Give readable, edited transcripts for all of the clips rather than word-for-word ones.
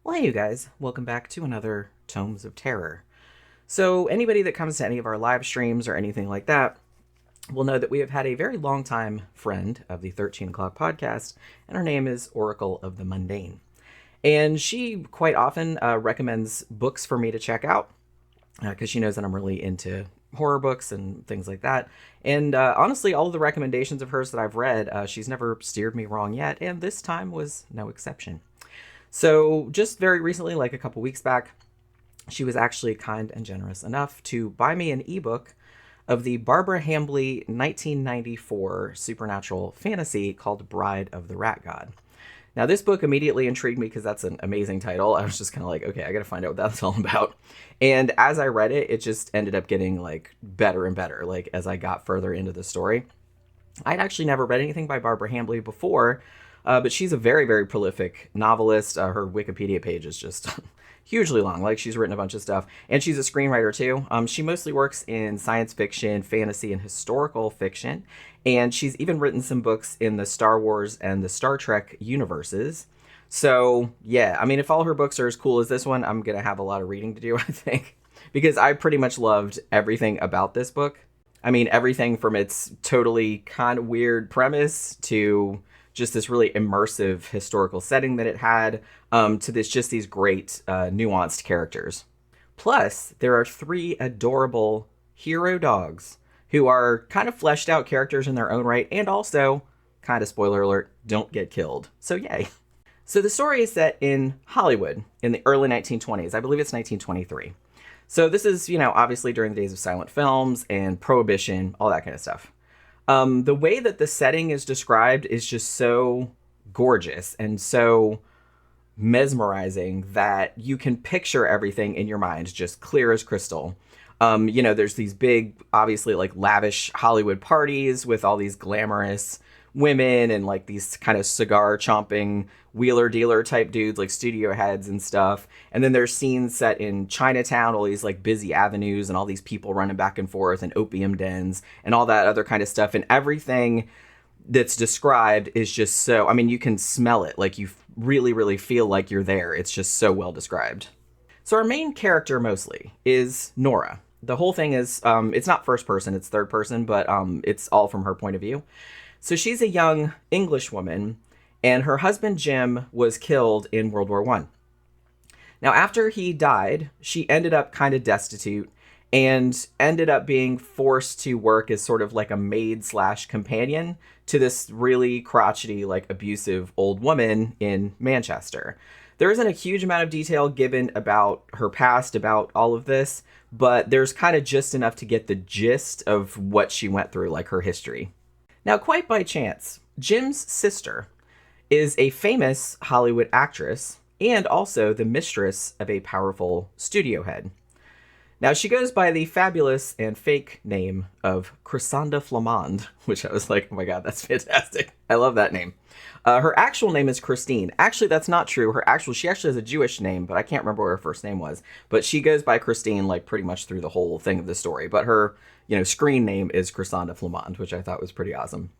Well, hey, you guys. Welcome back to another Tomes of Terror. So, anybody that comes to any of our live streams or anything like that will know that we have had a very long time friend of the 13 O'Clock podcast, and her name is Oracle of the Mundane. And she quite often recommends books for me to check out because she knows that I'm really into horror books and things like that. And honestly, all of the recommendations of hers that I've read, she's never steered me wrong yet, and this time was no exception. So just very recently, like a couple weeks back, she was actually kind and generous enough to buy me an ebook of the Barbara Hambly 1994 supernatural fantasy called Bride of the Rat God. Now, this book immediately intrigued me because that's an amazing title. I was just kind of like, okay, I got to find out what that's all about. And as I read it, it just ended up getting like better and better, like as I got further into the story. I'd actually never read anything by Barbara Hambly before, but she's a very, very prolific novelist. Her Wikipedia page is just hugely long. Like, she's written a bunch of stuff. And she's a screenwriter, too. She mostly works in science fiction, fantasy, and historical fiction. And she's even written some books in the Star Wars and the Star Trek universes. So, yeah, I mean, if all her books are as cool as this one, I'm going to have a lot of reading to do, I think. Because I pretty much loved everything about this book. I mean, everything from its totally kind of weird premise to just this really immersive historical setting that it had, to these great nuanced characters. Plus, there are 3 adorable hero dogs who are kind of fleshed out characters in their own right, and also, kind of spoiler alert, don't get killed. So yay. So the story is set in Hollywood in the early 1920s. I believe it's 1923. So this is, obviously during the days of silent films and Prohibition, all that kind of stuff. The way that the setting is described is just so gorgeous and so mesmerizing that you can picture everything in your mind, just clear as crystal. There's these big, obviously, like, lavish Hollywood parties with all these glamorous women and, like, these kind of cigar chomping wheeler dealer type dudes, like studio heads and stuff. And then there's scenes set in Chinatown, all these, like, busy avenues and all these people running back and forth and opium dens and all that other kind of stuff. And everything that's described is just so, I mean, you can smell it. Like, you really, really feel like you're there. It's just so well described. So our main character mostly is Nora. The whole thing is, it's not first person, it's third person, but it's all from her point of view. So she's a young English woman, and her husband Jim was killed in World War I. Now, after he died, she ended up kind of destitute and ended up being forced to work as sort of like a maid/companion to this really crotchety, like, abusive old woman in Manchester. There isn't a huge amount of detail given about her past, about all of this, but there's kind of just enough to get the gist of what she went through, like her history. Now, quite by chance, Jim's sister is a famous Hollywood actress and also the mistress of a powerful studio head. Now, she goes by the fabulous and fake name of Crescenda Flamande, which I was like, oh my god, that's fantastic. I love that name. Her actual name is Christine. Actually, that's not true. She actually has a Jewish name, but I can't remember what her first name was. But she goes by Christine, like, pretty much through the whole thing of the story. But her, screen name is Crescenda Flamande, which I thought was pretty awesome.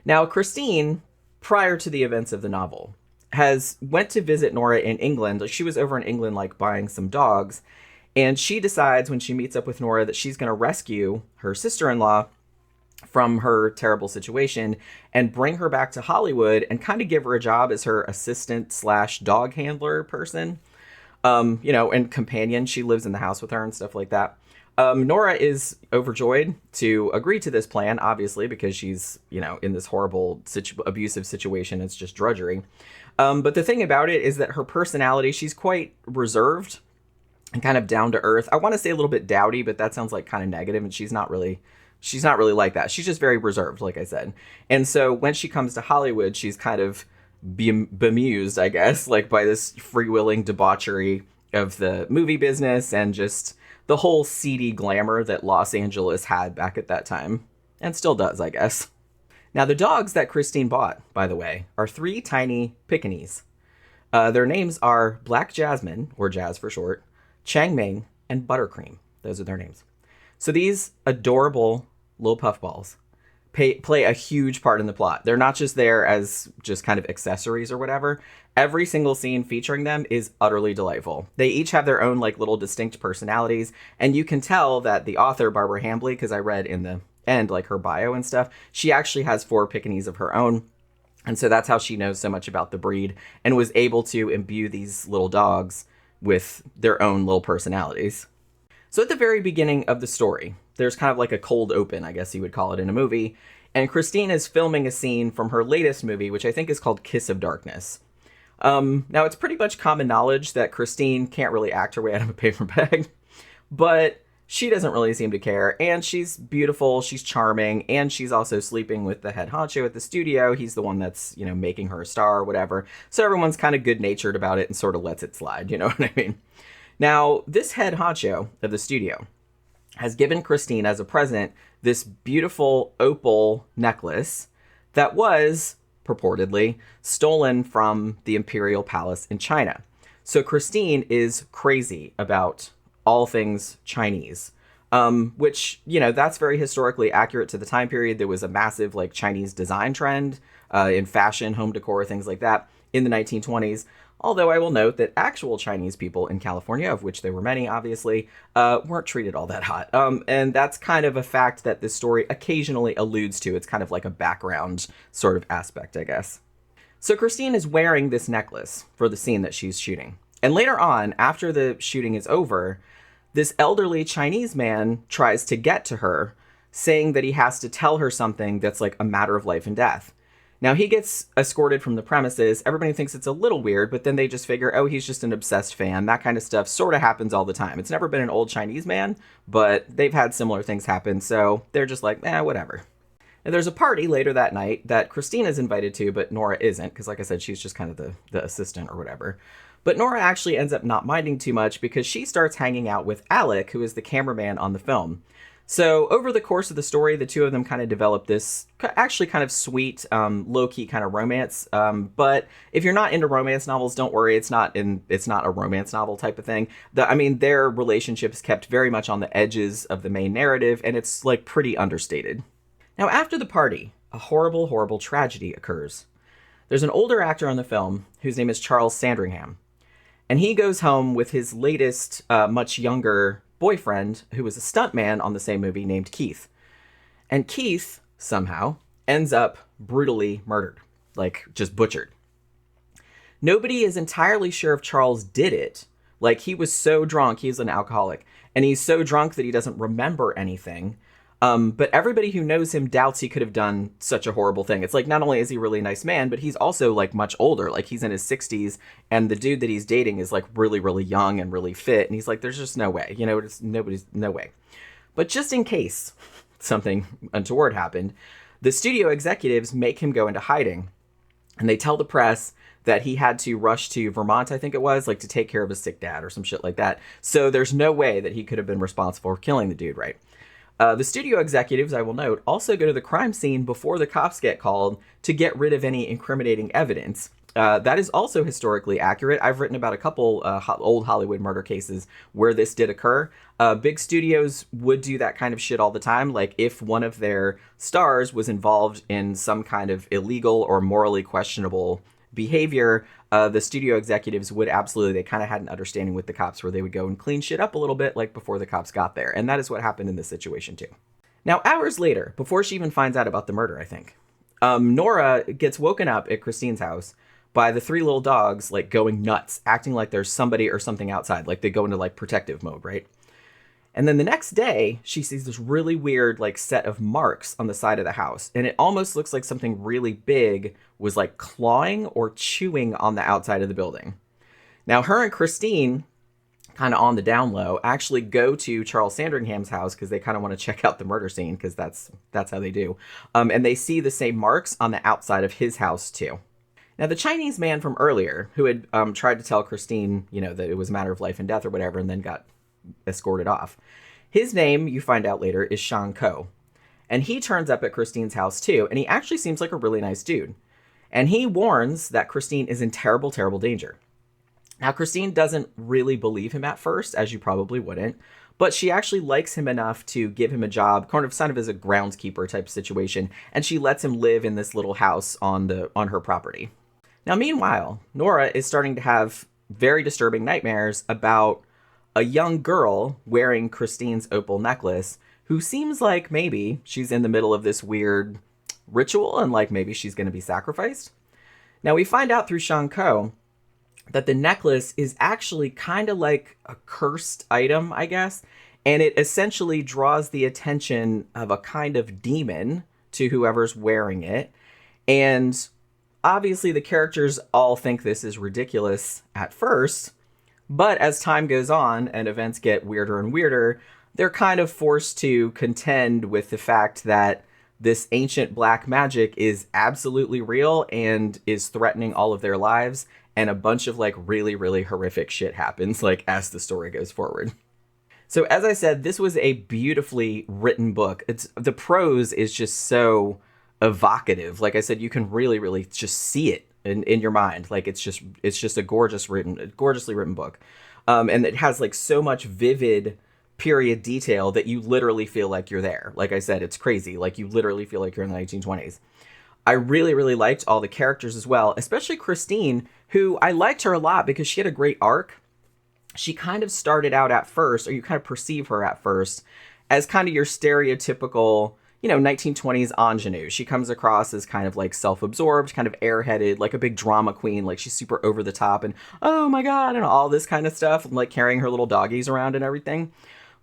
Now, Christine, prior to the events of the novel, went to visit Nora in England. She was over in England, like, buying some dogs. And she decides when she meets up with Nora that she's going to rescue her sister-in-law from her terrible situation and bring her back to Hollywood and kind of give her a job as her assistant/dog handler person, and companion. She lives in the house with her and stuff like that. Nora is overjoyed to agree to this plan, obviously, because she's, in this horrible, abusive situation. It's just drudgery. But the thing about it is that her personality, she's quite reserved and kind of down to earth. I want to say a little bit dowdy, but that sounds like kind of negative, and she's not really like that. She's just very reserved, like I said. And so when she comes to Hollywood, she's kind of bemused, I guess, like, by this freewheeling debauchery of the movie business and just the whole seedy glamour that Los Angeles had back at that time, and still does, I guess. Now, the dogs that Christine bought, by the way, are 3 tiny Pekingese. Their names are Black Jasmine, or Jazz for short, Changming, and Buttercream. Those are their names. So these adorable little puffballs play a huge part in the plot. They're not just there as just kind of accessories or whatever. Every single scene featuring them is utterly delightful. They each have their own like little distinct personalities, and you can tell that the author, Barbara Hambly, because I read in the end like her bio and stuff, she actually has 4 Pekingese of her own. And so that's how she knows so much about the breed and was able to imbue these little dogs with their own little personalities. So at the very beginning of the story, there's kind of like a cold open, I guess you would call it in a movie. And Christine is filming a scene from her latest movie, which I think is called Kiss of Darkness. Now, it's pretty much common knowledge that Christine can't really act her way out of a paper bag, but she doesn't really seem to care. And she's beautiful, she's charming, and she's also sleeping with the head honcho at the studio. He's the one that's, making her a star or whatever. So everyone's kind of good-natured about it and sort of lets it slide, you know what I mean? Now, this head honcho of the studio has given Christine as a present this beautiful opal necklace that was, purportedly, stolen from the Imperial Palace in China. So Christine is crazy about all things Chinese, which, that's very historically accurate to the time period. There was a massive, Chinese design trend in fashion, home decor, things like that in the 1920s. Although I will note that actual Chinese people in California, of which there were many, obviously, weren't treated all that hot. And that's kind of a fact that this story occasionally alludes to. It's kind of like a background sort of aspect, I guess. So Christine is wearing this necklace for the scene that she's shooting. And later on, after the shooting is over, this elderly Chinese man tries to get to her, saying that he has to tell her something that's like a matter of life and death. Now, he gets escorted from the premises. Everybody thinks it's a little weird, but then they just figure, oh, he's just an obsessed fan. That kind of stuff sort of happens all the time. It's never been an old Chinese man, but they've had similar things happen, so they're just like, whatever. And there's a party later that night that Christina's invited to, but Nora isn't, because like I said, she's just kind of the assistant or whatever. But Nora actually ends up not minding too much because she starts hanging out with Alec, who is the cameraman on the film. So over the course of the story, the two of them kind of develop this actually kind of sweet, low-key kind of romance. But if you're not into romance novels, don't worry. It's not a romance novel type of thing. Their relationship is kept very much on the edges of the main narrative, and it's like pretty understated. Now, after the party, a horrible, horrible tragedy occurs. There's an older actor on the film whose name is Charles Sandringham, and he goes home with his latest, much younger boyfriend, who was a stuntman on the same movie, named Keith. And Keith, somehow, ends up brutally murdered, just butchered. Nobody is entirely sure if Charles did it. He was so drunk, he's an alcoholic, and he's so drunk that he doesn't remember anything. But everybody who knows him doubts he could have done such a horrible thing. It's not only is he a really nice man, but he's also much older. He's in his 60s, and the dude that he's dating is really, really young and really fit. And he's there's just no way, no way. But just in case something untoward happened, the studio executives make him go into hiding, and they tell the press that he had to rush to Vermont, I think it was, to take care of his sick dad or some shit like that. So there's no way that he could have been responsible for killing the dude, right? The studio executives, I will note, also go to the crime scene before the cops get called to get rid of any incriminating evidence. That is also historically accurate. I've written about a couple old Hollywood murder cases where this did occur. Big studios would do that kind of shit all the time. If one of their stars was involved in some kind of illegal or morally questionable behavior, the studio executives would absolutely, they kind of had an understanding with the cops where they would go and clean shit up a little bit before the cops got there. And that is what happened in this situation too. Now, hours later, before she even finds out about the murder, I think, Nora gets woken up at Christine's house by the 3 little dogs going nuts, acting like there's somebody or something outside. They go into protective mode, right? And then the next day, she sees this really weird, set of marks on the side of the house. And it almost looks like something really big was, clawing or chewing on the outside of the building. Now, her and Christine, kind of on the down low, actually go to Charles Sandringham's house because they kind of want to check out the murder scene because that's how they do. And they see the same marks on the outside of his house, too. Now, the Chinese man from earlier, who had tried to tell Christine, that it was a matter of life and death or whatever, and then got escorted off. His name, you find out later, is Sean Ko. And he turns up at Christine's house too, and he actually seems like a really nice dude. And he warns that Christine is in terrible, terrible danger. Now, Christine doesn't really believe him at first, as you probably wouldn't, but she actually likes him enough to give him a job, kind of as a groundskeeper type situation, and she lets him live in this little house on her property. Now, meanwhile, Nora is starting to have very disturbing nightmares about a young girl wearing Christine's opal necklace who seems like maybe she's in the middle of this weird ritual and like maybe she's going to be sacrificed. Now, we find out through Shanko that the necklace is actually kind of like a cursed item, I guess, and it essentially draws the attention of a kind of demon to whoever's wearing it. And obviously the characters all think this is ridiculous at first, but as time goes on and events get weirder and weirder, they're kind of forced to contend with the fact that this ancient black magic is absolutely real and is threatening all of their lives, and a bunch of like really, really horrific shit happens like as the story goes forward. So as I said, this was a beautifully written book. The prose is just so evocative. Like I said, you can really, really just see it in your mind. Like it's just a gorgeously written book. And it has like so much vivid period detail that you literally feel like you're there. Like I said, it's crazy. Like you literally feel like you're in the 1920s. I really, really liked all the characters as well, especially Christine, who I liked her a lot because she had a great arc. She kind of started out at first, or you kind of perceive her at first, as kind of your stereotypical, 1920s ingenue. She comes across as kind of like self-absorbed, kind of airheaded, like a big drama queen. Like she's super over the top and, oh my God, and all this kind of stuff, and like carrying her little doggies around and everything.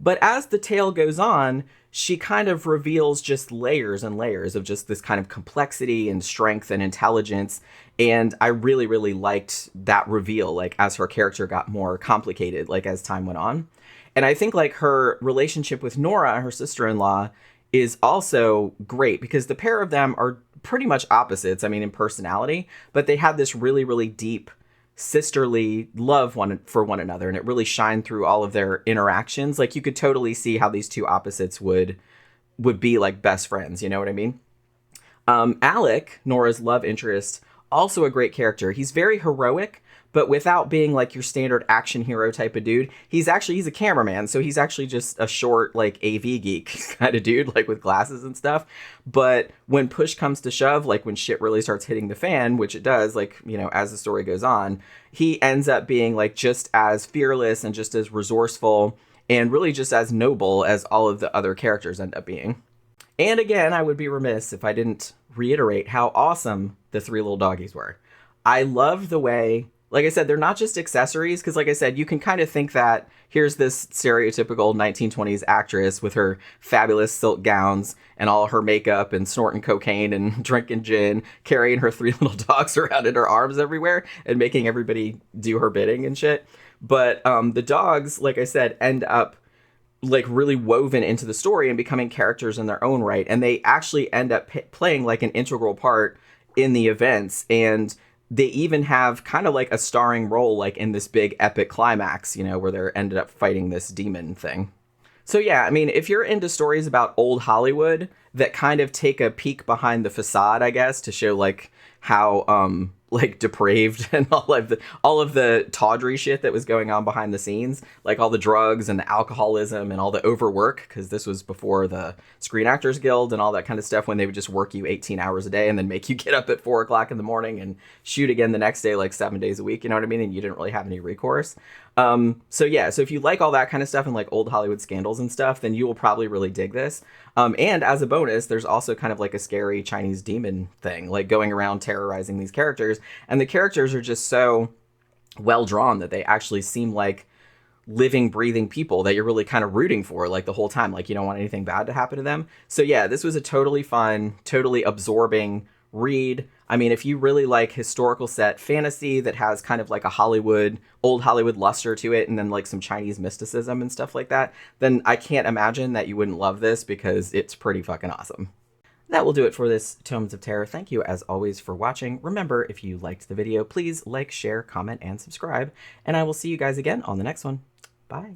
But as the tale goes on, she kind of reveals just layers and layers of just this kind of complexity and strength and intelligence. And I really, really liked that reveal, like as her character got more complicated, like as time went on. And I think like her relationship with Nora, her sister-in-law, is also great because the pair of them are pretty much opposites, in personality, but they have this really, really deep sisterly love for one another, and it really shined through all of their interactions. Like you could totally see how these two opposites would be like best friends, you know what I mean? Alec, Nora's love interest, also a great character. He's very heroic, but without being like your standard action hero type of dude. He's a cameraman, so he's actually just a short like AV geek kind of dude, like with glasses and stuff. But when push comes to shove, like when shit really starts hitting the fan, which it does, like, as the story goes on, he ends up being like just as fearless and just as resourceful and really just as noble as all of the other characters end up being. And again, I would be remiss if I didn't reiterate how awesome the three little doggies were. I love the way, like I said, they're not just accessories, because like I said, you can kind of think that here's this stereotypical 1920s actress with her fabulous silk gowns and all her makeup and snorting cocaine and drinking gin, carrying her three little dogs around in her arms everywhere and making everybody do her bidding and shit. But the dogs, like I said, end up like really woven into the story and becoming characters in their own right. And they actually end up playing like an integral part in the events. And they even have kind of like a starring role, like in this big epic climax, where they're ended up fighting this demon thing. So yeah, if you're into stories about old Hollywood that kind of take a peek behind the facade, I guess, to show like how like depraved and all of the tawdry shit that was going on behind the scenes, like all the drugs and the alcoholism and all the overwork, because this was before the Screen Actors Guild and all that kind of stuff, when they would just work you 18 hours a day and then make you get up at 4 o'clock in the morning and shoot again the next day, like 7 days a week, you know what I mean? And you didn't really have any recourse. So if you like all that kind of stuff and like old Hollywood scandals and stuff, then you will probably really dig this. And as a bonus, there's also kind of like a scary Chinese demon thing, like going around terrorizing these characters. And the characters are just so well drawn that they actually seem like living, breathing people that you're really kind of rooting for like the whole time. Like you don't want anything bad to happen to them. So yeah, this was a totally fun, totally absorbing read. If you really like historical set fantasy that has kind of like a old Hollywood luster to it, and then like some Chinese mysticism and stuff like that, then I can't imagine that you wouldn't love this, because it's pretty fucking awesome. That will do it for this Tomes of Terror. Thank you as always for watching. Remember, if you liked the video, please like, share, comment, and subscribe, and I will see you guys again on the next one. Bye.